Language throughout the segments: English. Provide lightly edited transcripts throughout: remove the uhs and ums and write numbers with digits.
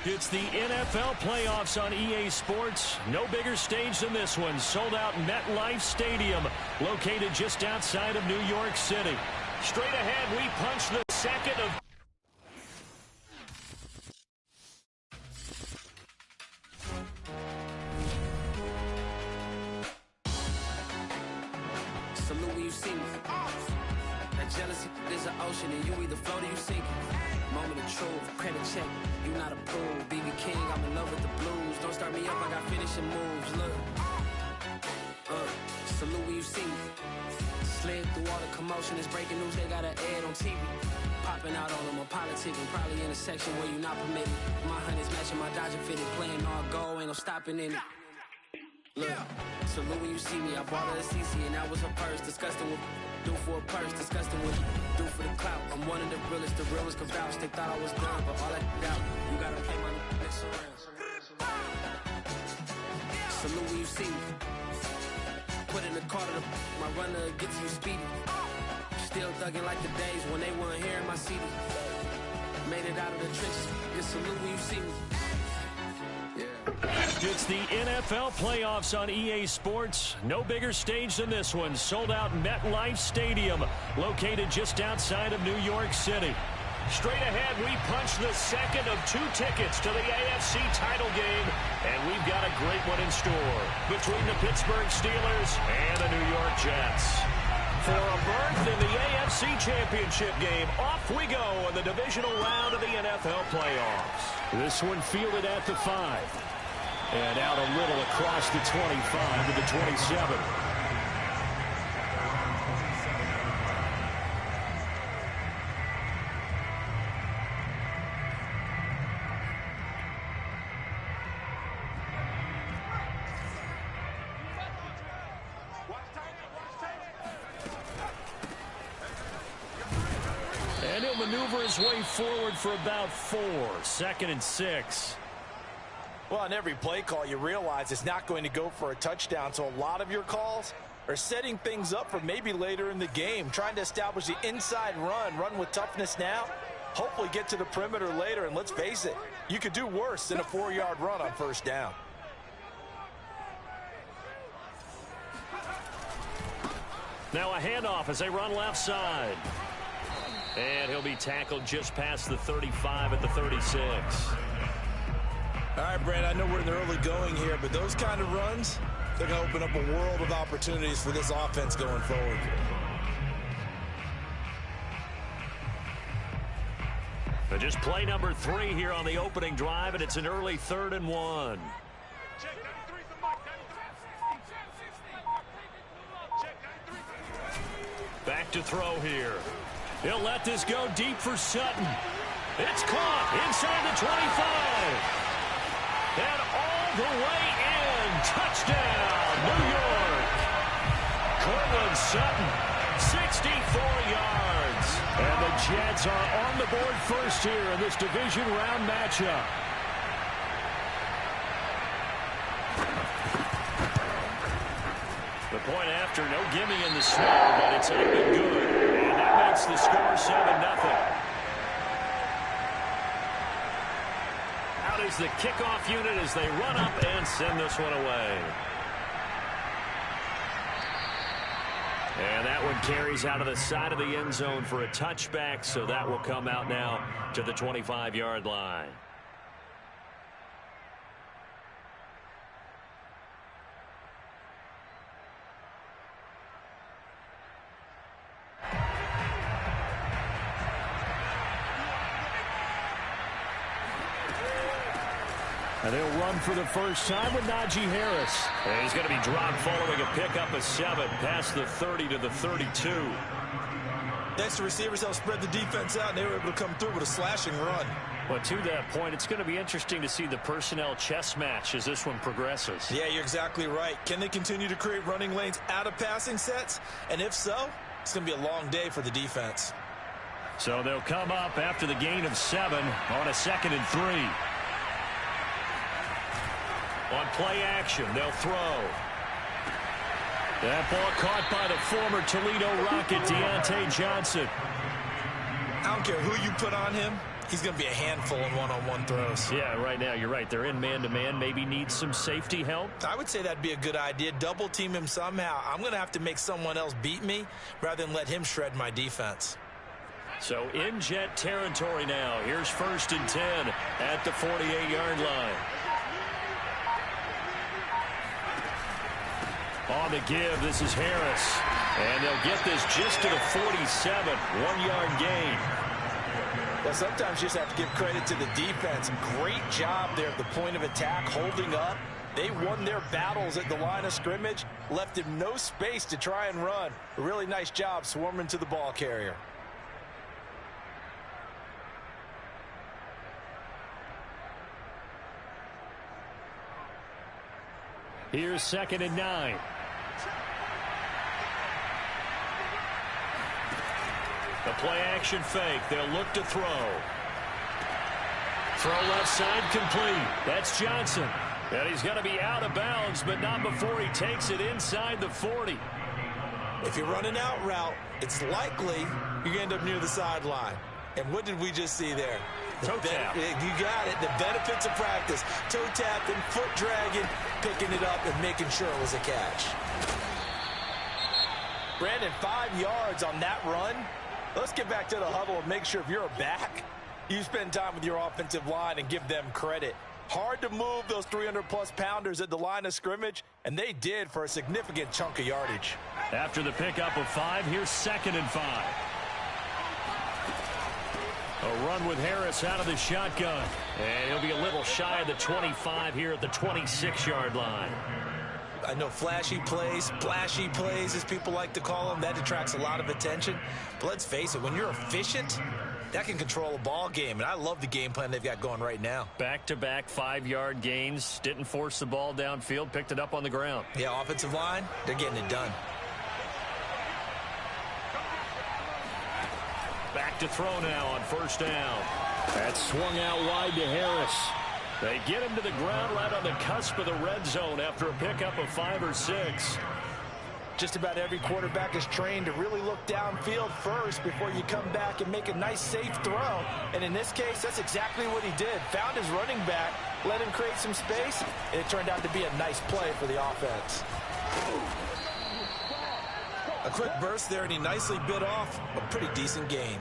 It's the NFL playoffs on EA Sports. No bigger stage than this one. Sold out MetLife Stadium, located just outside of New York City. Straight ahead, we punch the second of... Salute when you see me. That jealousy is an ocean, and you either float or you sink. Moment of truth, credit check, you not approved. BB King, I'm in love with the blues. Don't start me up, I got finishing moves. Look, salute when you see me. Slid through all the commotion, it's breaking news, they got an ad on TV. Popping out on them, I'm politicking, probably in a section where you not permitted. My honey's matching my Dodger fitted, playing all go, ain't no stopping in it. Look, salute when you see me, I bought her a CC and that was her purse. Disgusting with do for a purse, disgusting with do for the clout. I'm one of the realest can vouch. They thought I was done, but all I doubt, you gotta play my next around. Salute when you see me. Put in the car to my runner gets you speedy. Still thugging like the days when they weren't here in my CD. Made it out of the trenches. Just salute when you see me. It's the NFL playoffs on EA Sports. No bigger stage than this one. Sold out MetLife Stadium, located just outside of New York City. Straight ahead, we punch the second of 2 tickets to the AFC title game, and we've got a great one in store between the Pittsburgh Steelers and the New York Jets. For a berth in the AFC Championship game, off we go in the divisional round of the NFL playoffs. This one fielded at the 5. And out a little across the 25 to the 27. And he'll maneuver his way forward for about 4. 2nd and 6. Well, on every play call, you realize it's not going to go for a touchdown, so a lot of your calls are setting things up for maybe later in the game, trying to establish the inside run with toughness now, hopefully get to the perimeter later, and let's face it, you could do worse than a 4-yard run on first down. Now a handoff as they run left side. And he'll be tackled just past the 35 at the 36. All right, Brand, I know we're in the early going here, but those kind of runs, they're going to open up a world of opportunities for this offense going forward. But just play number 3 here on the opening drive, and it's an early 3rd and 1. Back to throw here. He'll let this go deep for Sutton. It's caught inside the 25. And all the way in. Touchdown, New York. Cortland Sutton, 64 yards. And the Jets are on the board first here in this division round matchup. The point after, no gimme in the snow, but it's up and good. And that makes the score 7-0. Is the kickoff unit as they run up and send this one away. And that one carries out of the side of the end zone for a touchback, so that will come out now to the 25-yard line. And they'll run for the first time with Najee Harris. And he's going to be dropped following a pickup of 7 past the 30 to the 32. Next to receivers, they'll spread the defense out, and they were able to come through with a slashing run. Well, to that point, it's going to be interesting to see the personnel chess match as this one progresses. Yeah, you're exactly right. Can they continue to create running lanes out of passing sets? And if so, it's going to be a long day for the defense. So they'll come up after the gain of 7 on a 2nd and 3. On play action, they'll throw. That ball caught by the former Toledo Rocket, Deontay Johnson. I don't care who you put on him. he's going to be a handful in one-on-one throws. Yeah, right now you're right. They're in man-to-man. Maybe needs some safety help. I would say that'd be a good idea. Double team him somehow. I'm going to have to make someone else beat me rather than let him shred my defense. So in jet territory now. Here's 1st and 10 at the 48-yard line. On the give, this is Harris. And they'll get this just to the 47. 1-yard gain. Well, sometimes you just have to give credit to the defense. Great job there at the point of attack, holding up. They won their battles at the line of scrimmage, left him no space to try and run. A really nice job swarming to the ball carrier. Here's 2nd and 9. The play-action fake. They'll look to throw. Throw left side complete. That's Johnson. And he's going to be out of bounds, but not before he takes it inside the 40. If you're running out route, it's likely you're going to end up near the sideline. And what did we just see there? Toe tap. You got it. The benefits of practice. Toe tapping, foot dragging, picking it up, and making sure it was a catch. Brandon, 5 yards on that run. Let's get back to the huddle and make sure if you're a back, you spend time with your offensive line and give them credit. Hard to move those 300-plus pounders at the line of scrimmage, and they did for a significant chunk of yardage. After the pickup of 5, here's 2nd and 5. A run with Harris out of the shotgun. And he'll be a little shy of the 25 here at the 26-yard line. I know flashy plays, splashy plays, as people like to call them, that attracts a lot of attention. But let's face it, when you're efficient, that can control a ball game. And I love the game plan they've got going right now. Back-to-back 5-yard gains. Didn't force the ball downfield. Picked it up on the ground. Yeah, offensive line, they're getting it done. Back to throw now on 1st down. That's swung out wide to Harris. They get him to the ground right on the cusp of the red zone after a pickup of 5 or 6. Just about every quarterback is trained to really look downfield first before you come back and make a nice, safe throw. And in this case, that's exactly what he did. Found his running back, let him create some space, and it turned out to be a nice play for the offense. A quick burst there, and he nicely bit off a pretty decent gain.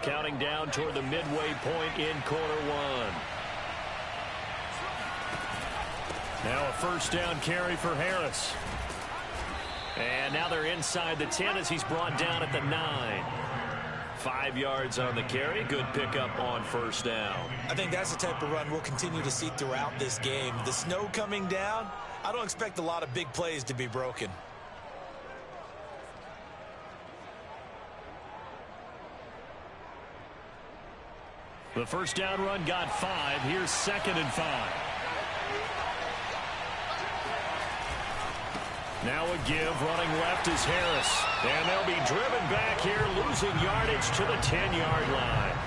Counting down toward the midway point in quarter 1. Now a 1st down carry for Harris. And now they're inside the 10 as he's brought down at the 9. 5 yards on the carry. Good pickup on 1st down. I think that's the type of run we'll continue to see throughout this game. The snow coming down, I don't expect a lot of big plays to be broken. The 1st down run got 5. Here's 2nd and 5. Now a give. Running left is Harris. And they'll be driven back here, losing yardage to the 10-yard line.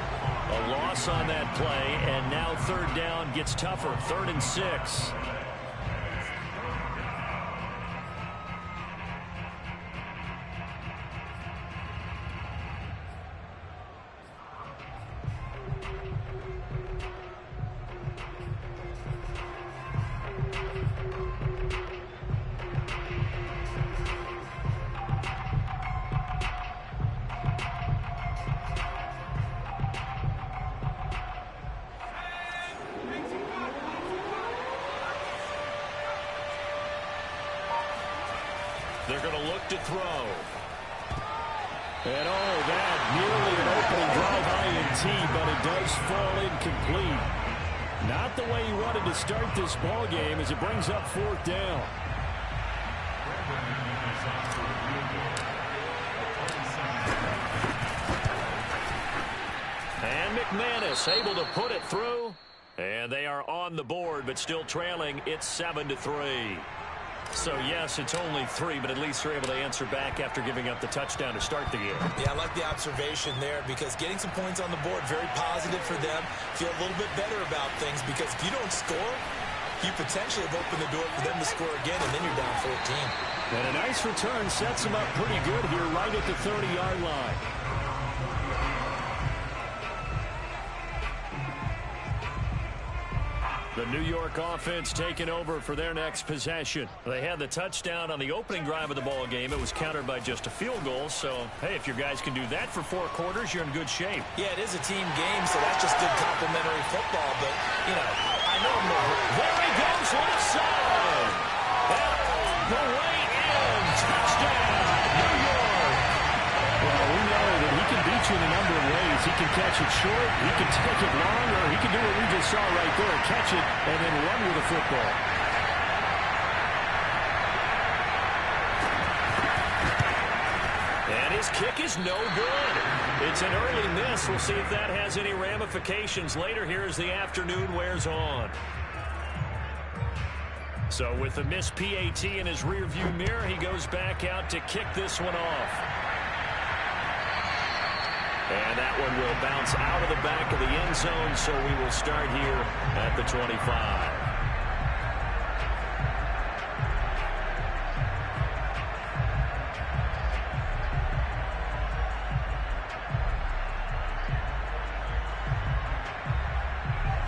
A loss on that play, and now 3rd down gets tougher. 3rd and 6. They're going to look to throw. And that nearly an opening drive INT, but it does fall incomplete. Not the way he wanted to start this ball game as it brings up 4th down. And McManus able to put it through. And they are on the board, but still trailing. It's 7-3. So, yes, it's only 3, but at least they're able to answer back after giving up the touchdown to start the game. Yeah, I like the observation there because getting some points on the board, very positive for them. Feel a little bit better about things because if you don't score, you potentially have opened the door for them to score again, and then you're down 14. And a nice return sets them up pretty good here right at the 30-yard line. The New York offense taking over for their next possession. They had the touchdown on the opening drive of the ball game. It was countered by just a field goal. So, hey, if your guys can do that for 4 quarters, you're in good shape. Yeah, it is a team game, so that's just good complimentary football. But, you know, I know more. There he goes, left side. And the way in. Touchdown, New York. Well, we know that he can beat you in a number of ways. He can catch it short, he can take it long, or he can do what we just saw right there, catch it and then run with the football. And his kick is no good. It's an early miss. We'll see if that has any ramifications later here as the afternoon wears on. So with the missed PAT in his rearview mirror, he goes back out to kick this one off. And that one will bounce out of the back of the end zone, so we will start here at the 25.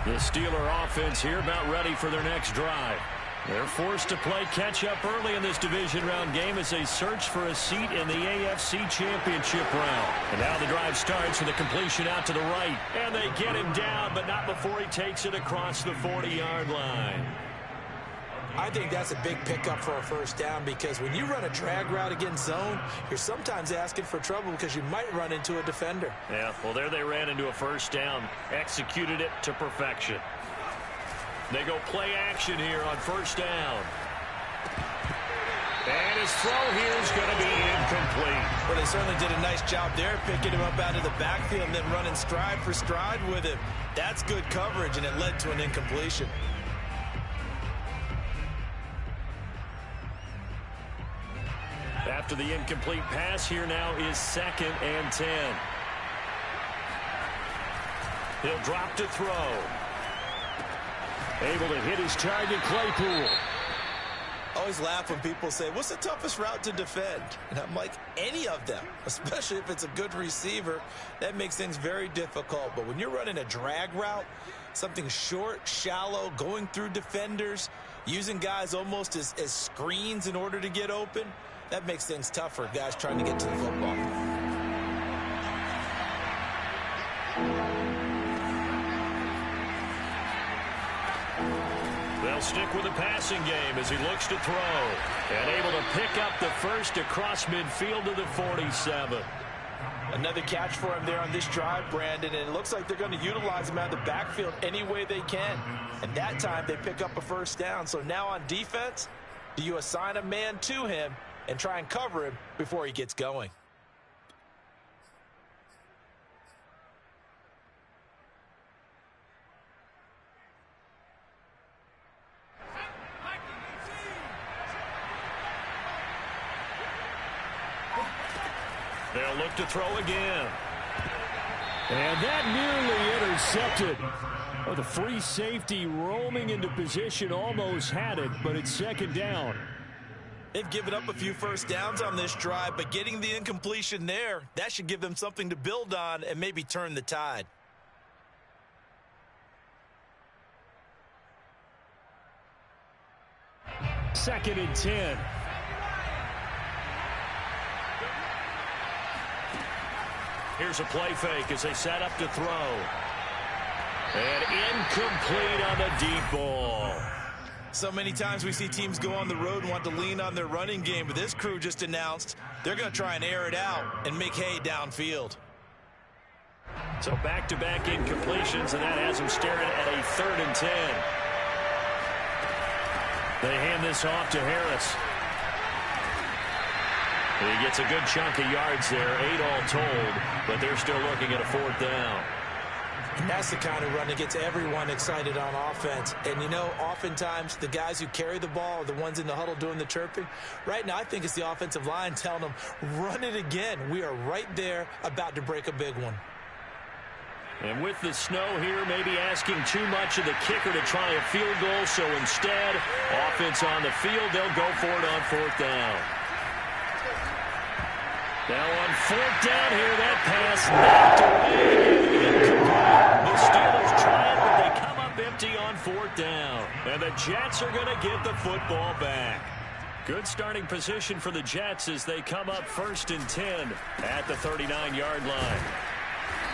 The Steeler offense here about ready for their next drive. They're forced to play catch-up early in this division round game as they search for a seat in the AFC Championship round. And now the drive starts with a completion out to the right. And they get him down, but not before he takes it across the 40-yard line. I think that's a big pickup for a first down because when you run a drag route against zone, you're sometimes asking for trouble because you might run into a defender. Yeah, well, there they ran into a first down, executed it to perfection. They go play action here on first down. And his throw here is going to be incomplete. Well, they certainly did a nice job there, picking him up out of the backfield and then running stride for stride with him. That's good coverage, and it led to an incompletion. After the incomplete pass, here now is 2nd and 10. He'll drop to throw. Able to hit his target, Claypool. I always laugh when people say, what's the toughest route to defend? And I'm like, any of them, especially if it's a good receiver. That makes things very difficult. But when you're running a drag route, something short, shallow, going through defenders, using guys almost as screens in order to get open, that makes things tough for guys trying to get to the football. They'll stick with the passing game as he looks to throw. And able to pick up the first across midfield to the 47. Another catch for him there on this drive, Brandon, and it looks like they're going to utilize him out of the backfield any way they can. And that time they pick up a first down. So now on defense, do you assign a man to him and try and cover him before he gets going? They'll look to throw again. And that nearly intercepted. Oh, the free safety roaming into position almost had it, but it's 2nd down. They've given up a few first downs on this drive, but getting the incompletion there, that should give them something to build on and maybe turn the tide. Second and 10. Here's a play fake as they set up to throw. And incomplete on the deep ball. So many times we see teams go on the road and want to lean on their running game, but this crew just announced they're going to try and air it out and make hay downfield. So back-to-back incompletions, and that has them staring at a 3rd and 10. They hand this off to Harris. He gets a good chunk of yards there, 8 all told, but they're still looking at a 4th down. And that's the kind of run that gets everyone excited on offense. And, you know, oftentimes the guys who carry the ball are the ones in the huddle doing the chirping. Right now, I think it's the offensive line telling them, run it again. We are right there about to break a big one. And with the snow here, maybe asking too much of the kicker to try a field goal. So instead, offense on the field, they'll go for it on 4th down. Now on 4th down here, that pass knocked away. The Steelers try it, but they come up empty on 4th down. And the Jets are going to get the football back. Good starting position for the Jets as they come up 1st and 10 at the 39-yard line.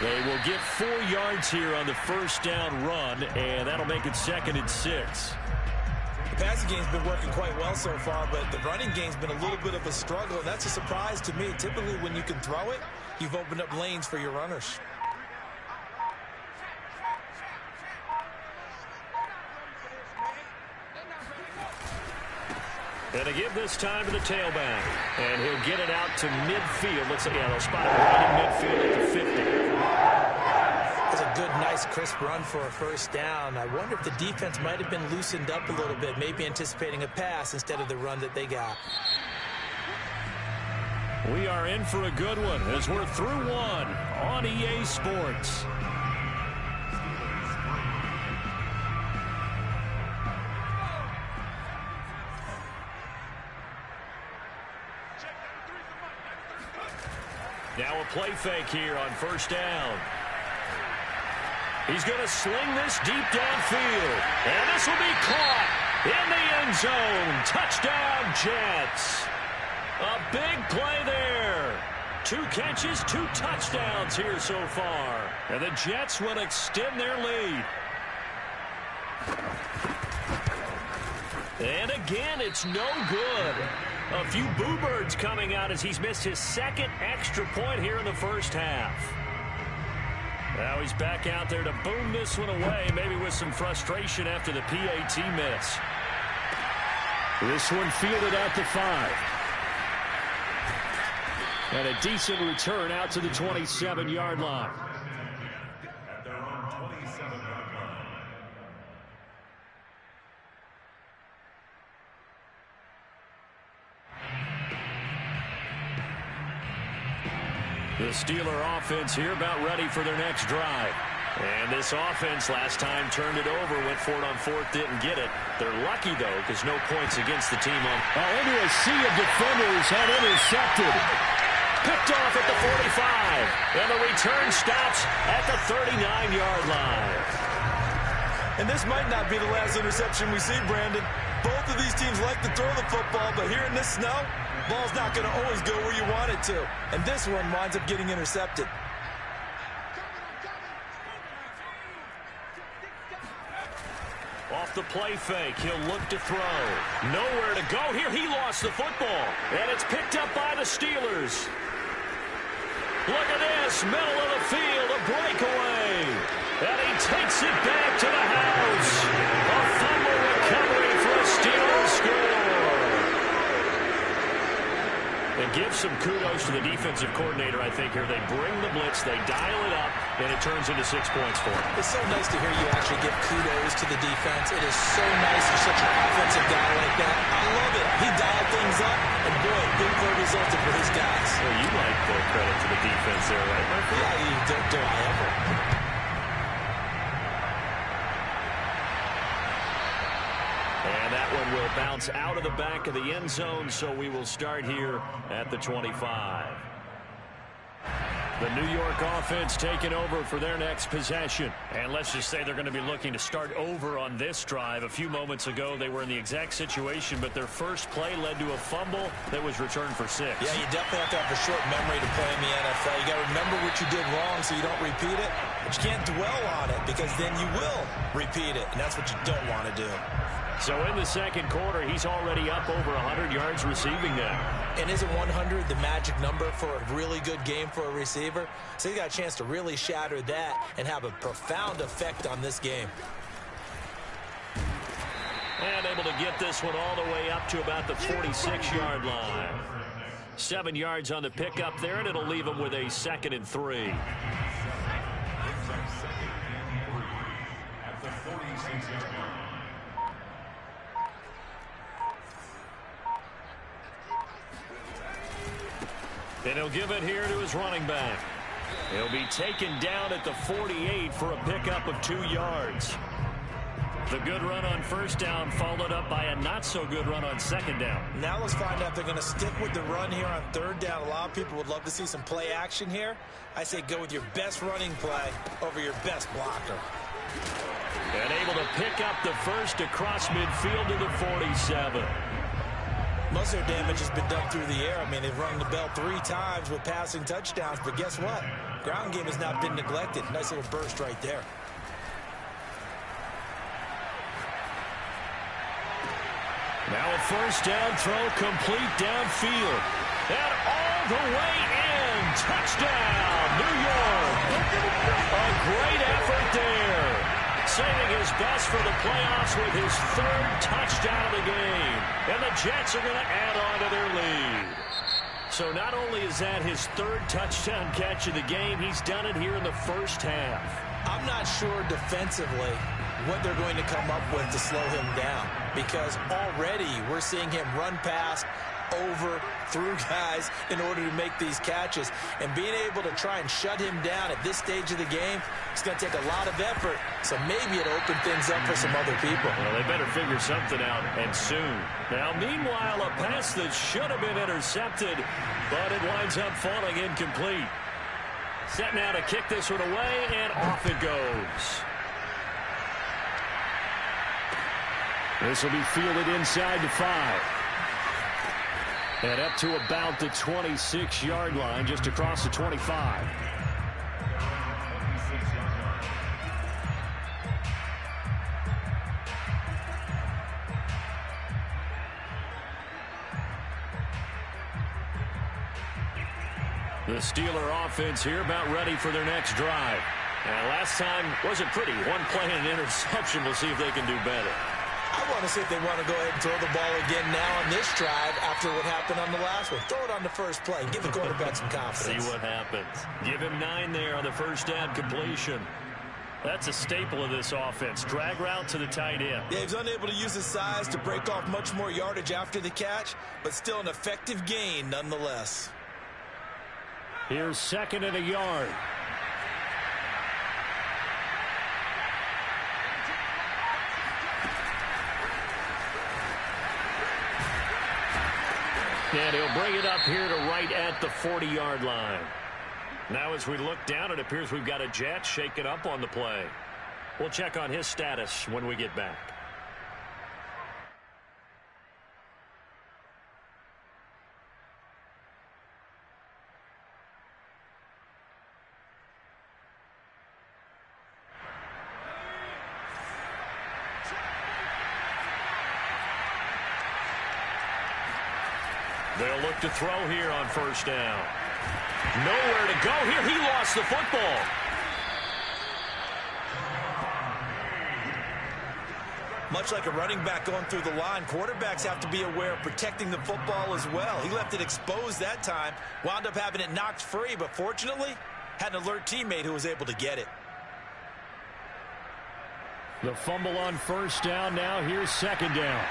They will get 4 yards here on the 1st down run, and that'll make it 2nd and 6. The passing game's been working quite well so far, but the running game's been a little bit of a struggle, and that's a surprise to me. Typically, when you can throw it, you've opened up lanes for your runners. And to give this time to the tailback. And he'll get it out to midfield. Looks like, yeah, they'll spot it right in midfield at the 50. That's a good, nice, crisp run for a 1st down. I wonder if the defense might have been loosened up a little bit, maybe anticipating a pass instead of the run that they got. We are in for a good one as we're through one on EA Sports. Now a play fake here on 1st down. He's going to sling this deep downfield. And this will be caught in the end zone. Touchdown, Jets. A big play there. 2 catches, 2 touchdowns here so far. And the Jets will extend their lead. And again, it's no good. A few boo birds coming out as he's missed his 2nd extra point here in the 1st half. Now he's back out there to boom this one away, maybe with some frustration after the PAT miss. This one fielded out to 5. And a decent return out to the 27-yard line. At their own 27-yard line. The Steeler offense here about ready for their next drive. And this offense last time turned it over, went for it on 4th, didn't get it. They're lucky, though, because no points against the team on. Into a sea of defenders and intercepted. Picked off at the 45. And the return stops at the 39-yard line. And this might not be the last interception we see, Brandon. Both of these teams like to throw the football, but here in this snow, ball's not going to always go where you want it to. And this one winds up getting intercepted. Off the play fake, he'll look to throw. Nowhere to go here. He lost the football. And it's picked up by the Steelers. Look at this, middle of the field, a breakaway. And he takes it back to the house. A fumble recovery for a Steelers score. And give some kudos to the defensive coordinator, I think, here. They bring the blitz, they dial it up, and it turns into 6 points for them. It's so nice to hear you actually give kudos to the defense. It is so nice for such an offensive guy like that. I love it. He dialed things up, and boy, big play resulted for his guys. Well, you like the credit to the defense there, right, Murphy? Yeah, do I ever. And that one will bounce out of the back of the end zone, so we will start here at the 25. The New York offense taking over for their next possession. And let's just say they're going to be looking to start over on this drive. A few moments ago, they were in the exact situation, but their first play led to a fumble that was returned for 6. Yeah, you definitely have to have a short memory to play in the NFL. You got to remember what you did wrong so you don't repeat it, but you can't dwell on it because then you will repeat it, and that's what you don't want to do. So in the second quarter, he's already up over 100 yards receiving now. And isn't 100 the magic number for a really good game for a receiver? So he got a chance to really shatter that and have a profound effect on this game. And able to get this one all the way up to about the 46-yard line. 7 yards on the pickup there, and it'll leave him with a 2nd and 3. At the 46-yard line. And he'll give it here to his running back. He'll be taken down at the 48 for a pickup of 2 yards. The good run on first down followed up by a not-so-good run on second down. Now let's find out if they're going to stick with the run here on third down. A lot of people would love to see some play action here. I say go with your best running play over your best blocker. And able to pick up the first across midfield to the 47. Most of their damage has been done through the air. I mean, they've rung the bell 3 times with passing touchdowns, but guess what? Ground game has not been neglected. Nice little burst right there. Now a first down throw complete downfield. And all the way in. Touchdown, New York. A great effort there. Saving his best for the playoffs with his 3rd touchdown of the game. And the Jets are going to add on to their lead. So not only is that his 3rd touchdown catch of the game, he's done it here in the first half. I'm not sure defensively what they're going to come up with to slow him down, because already we're seeing him run past, over, through guys in order to make these catches. And being able to try and shut him down at this stage of the game, it's going to take a lot of effort. So maybe it'll open things up for some other people. Well, they better figure something out, and soon. Now, meanwhile, a pass that should have been intercepted, but it winds up falling incomplete. Set now to kick this one away, and off it goes. This will be fielded inside the 5. And up to about the 26-yard line, just across the 25. The Steeler offense here about ready for their next drive. And last time wasn't pretty. One play and an interception. We'll see if they can do better. I want to see if they want to go ahead and throw the ball again now on this drive after what happened on the last one. Throw it on the first play. Give the quarterback some confidence. See what happens. Give him 9 there on the first down completion. That's a staple of this offense. Drag route to the tight end. Yeah, he's unable to use his size to break off much more yardage after the catch, but still an effective gain nonetheless. Here's 2nd and a yard. And he'll bring it up here to right at the 40-yard line. Now as we look down, it appears we've got a Jet shaken up on the play. We'll check on his status when we get back. They'll look to throw here on first down. Nowhere to go here. He lost the football. Much like a running back going through the line, quarterbacks have to be aware of protecting the football as well. He left it exposed that time, wound up having it knocked free, but fortunately had an alert teammate who was able to get it. The fumble on first down. Now here's 2nd down.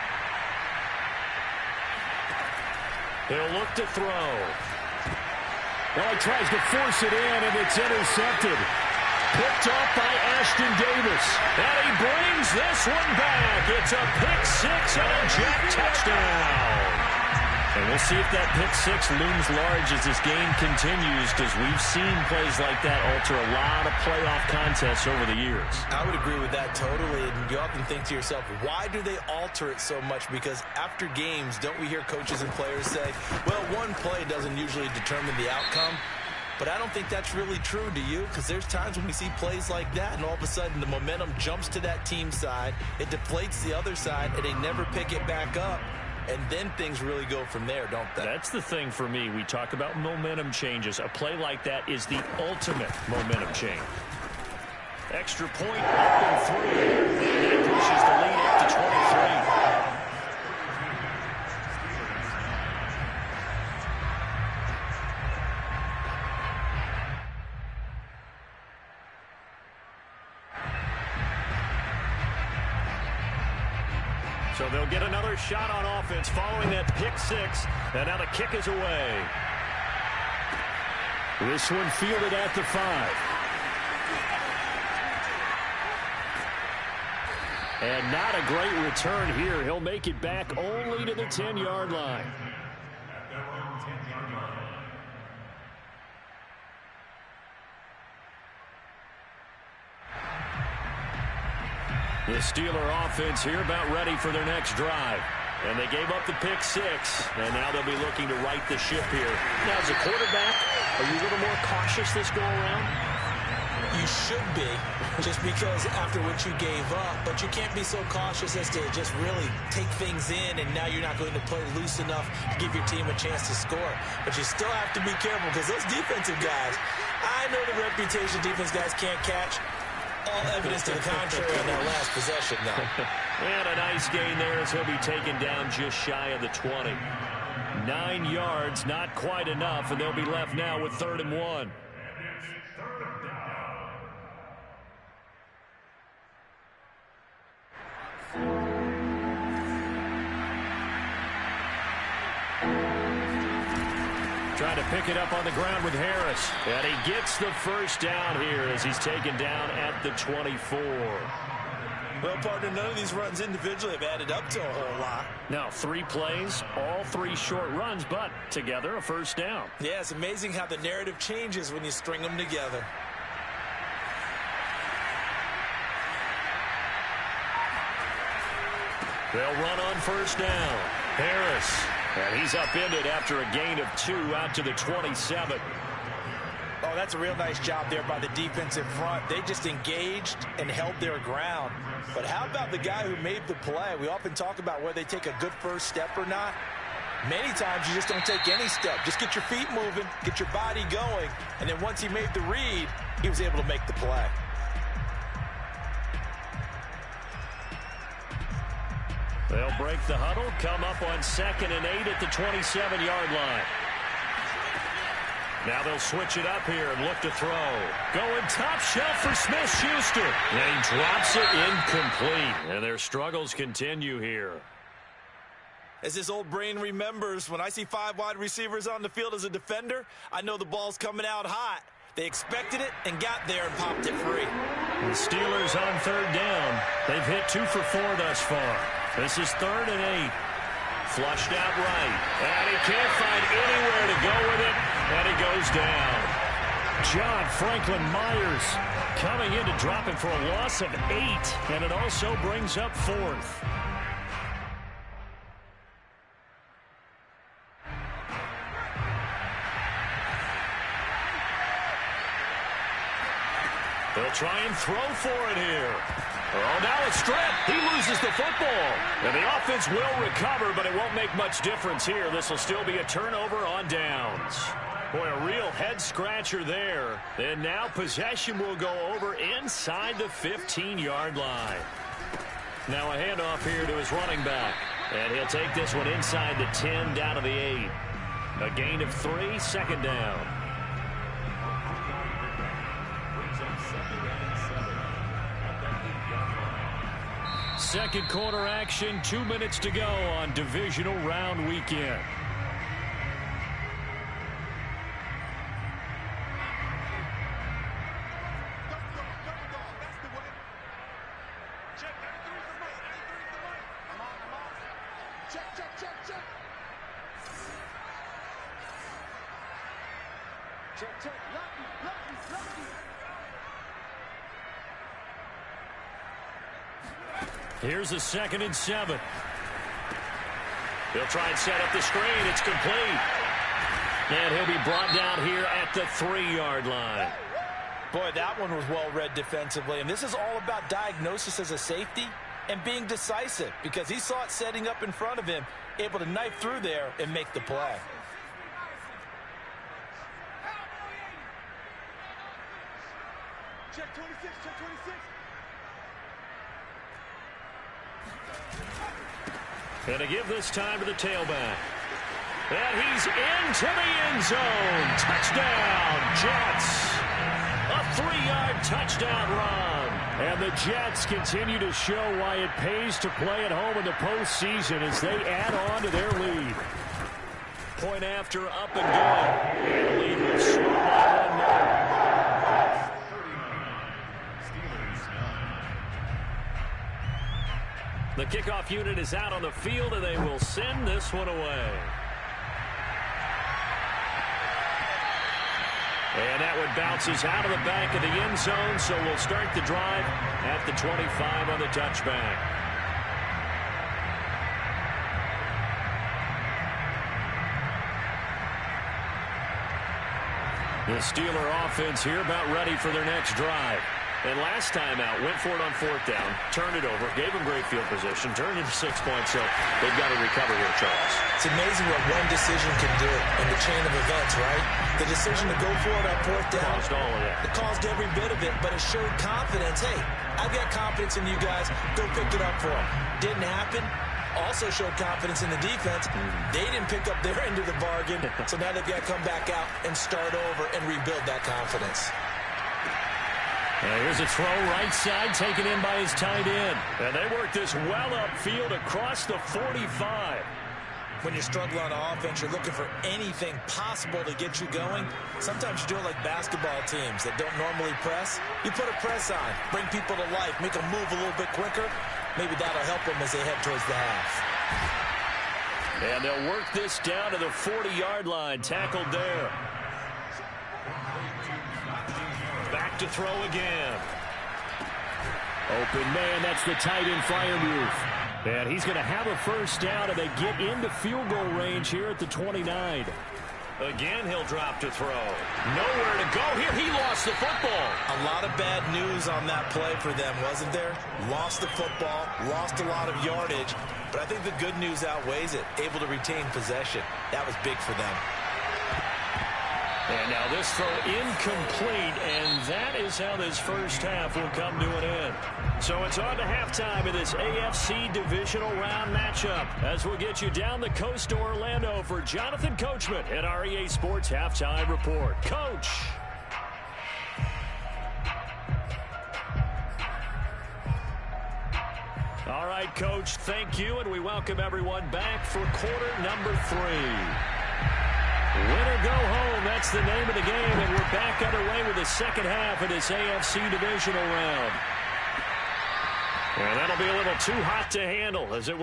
He'll look to throw. Well, he tries to force it in, and it's intercepted. Picked off by Ashton Davis. And he brings this one back. It's a pick-6 and a Jet touchdown. And we'll see if that pick-6 looms large as this game continues, because we've seen plays like that alter a lot of playoff contests over the years. I would agree with that totally, and you often think to yourself, why do they alter it so much? Because after games, don't we hear coaches and players say, well, one play doesn't usually determine the outcome? But I don't think that's really true, do you? Because there's times when we see plays like that, and all of a sudden the momentum jumps to that team side, it deflates the other side, and they never pick it back up. And then things really go from there, don't they? That's the thing for me. We talk about momentum changes. A play like that is the ultimate momentum change. Extra point up and through. That pushes the lead up to 23. So they'll get another shot on offense following that pick-6, and now the kick is away. This one fielded at the 5. And not a great return here. He'll make it back only to the 10-yard line. The Steeler offense here about ready for their next drive. And they gave up the pick 6, and now they'll be looking to right the ship here. Now, as a quarterback, are you a little more cautious this go-around? You should be, just because after what you gave up, but you can't be so cautious as to just really take things in, and now you're not going to play loose enough to give your team a chance to score. But you still have to be careful, because those defensive guys, I know the reputation defense guys can't catch. All evidence to the contrary on that last possession, though. And a nice gain there as he'll be taken down just shy of the 20. 9 yards, not quite enough, and they'll be left now with 3rd and 1. Trying to pick it up on the ground with Harris. And he gets the first down here as he's taken down at the 24. Well, partner, none of these runs individually have added up to a whole lot. Now, 3 plays, all 3 short runs, but together a first down. Yeah, it's amazing how the narrative changes when you string them together. They'll run on first down. Harris. And he's upended after a gain of 2 out to the 27. Oh, that's a real nice job there by the defensive front. They just engaged and held their ground. But how about the guy who made the play? We often talk about whether they take a good first step or not. Many times you just don't take any step. Just get your feet moving, get your body going, and then once he made the read, he was able to make the play. They'll break the huddle, come up on 2nd and 8 at the 27-yard line. Now they'll switch it up here and look to throw. Going top shelf for Smith-Schuster. And he drops it incomplete. And their struggles continue here. As this old brain remembers, when I see 5 wide receivers on the field as a defender, I know the ball's coming out hot. They expected it and got there and popped it free. The Steelers on 3rd down. They've hit 2 for 4 thus far. This is 3rd and 8. Flushed out right. And he can't find anywhere to go with it. And he goes down. John Franklin Myers coming in to drop it for a loss of 8. And it also brings up 4th. They'll try and throw for it here. Oh, now it's stripped. He loses the football. And the offense will recover, but it won't make much difference here. This will still be a turnover on downs. Boy, a real head-scratcher there. And now possession will go over inside the 15-yard line. Now a handoff here to his running back. And he'll take this one inside the 10 down to the 8. A gain of 3, 2nd down. Second quarter action, 2 minutes to go on divisional round weekend. Here's a 2nd and 7. He'll try and set up the screen. It's complete. And he'll be brought down here at the 3-yard line. Boy, that one was well read defensively. And this is all about diagnosis as a safety and being decisive, because he saw it setting up in front of him, able to knife through there and make the play. Check 26, check 26. And to give this time to the tailback. And he's into the end zone. Touchdown, Jets. A 3-yard touchdown run. And the Jets continue to show why it pays to play at home in the postseason as they add on to their lead. point after up and going. And the lead will slow by 1 more. The kickoff unit is out on the field, and they will send this one away. And that one bounces out of the back of the end zone, so we'll start the drive at the 25 on the touchback. The Steeler offense here about ready for their next drive. And last time out, went for it on 4th down, turned it over, gave them great field position, turned into 6 points, so they've got to recover here, Charles. It's amazing what one decision can do in the chain of events, right? The decision to go for it on 4th down. Caused all of that. It caused every bit of it, but it showed confidence. Hey, I've got confidence in you guys. Go pick it up for them. Didn't happen. Also showed confidence in the defense. They didn't pick up their end of the bargain, so now they've got to come back out and start over and rebuild that confidence. And here's a throw right side taken in by his tight end. And they work this well upfield across the 45. When you struggle on offense, you're looking for anything possible to get you going. Sometimes you do it like basketball teams that don't normally press. You put a press on, bring people to life, make them move a little bit quicker. Maybe that'll help them as they head towards the half. And they'll work this down to the 40-yard line, tackled there. Back to throw again. Open man, that's the tight end Freiermuth. And he's going to have a first down, and they get into field goal range here at the 29. Again, he'll drop to throw. Nowhere to go here. He lost the football. A lot of bad news on that play for them, wasn't there? Lost the football, lost a lot of yardage, but I think the good news outweighs it. Able to retain possession. That was big for them. And now this throw incomplete, and that is how this first half will come to an end. So it's on to halftime in this AFC divisional round matchup as we'll get you down the coast to Orlando for Jonathan Coachman at our EA Sports Halftime Report. Coach. All right, Coach, thank you, and we welcome everyone back for quarter number 3. Win or go home, that's the name of the game, and we're back underway with the second half of this AFC divisional round. And that'll be a little too hot to handle as it will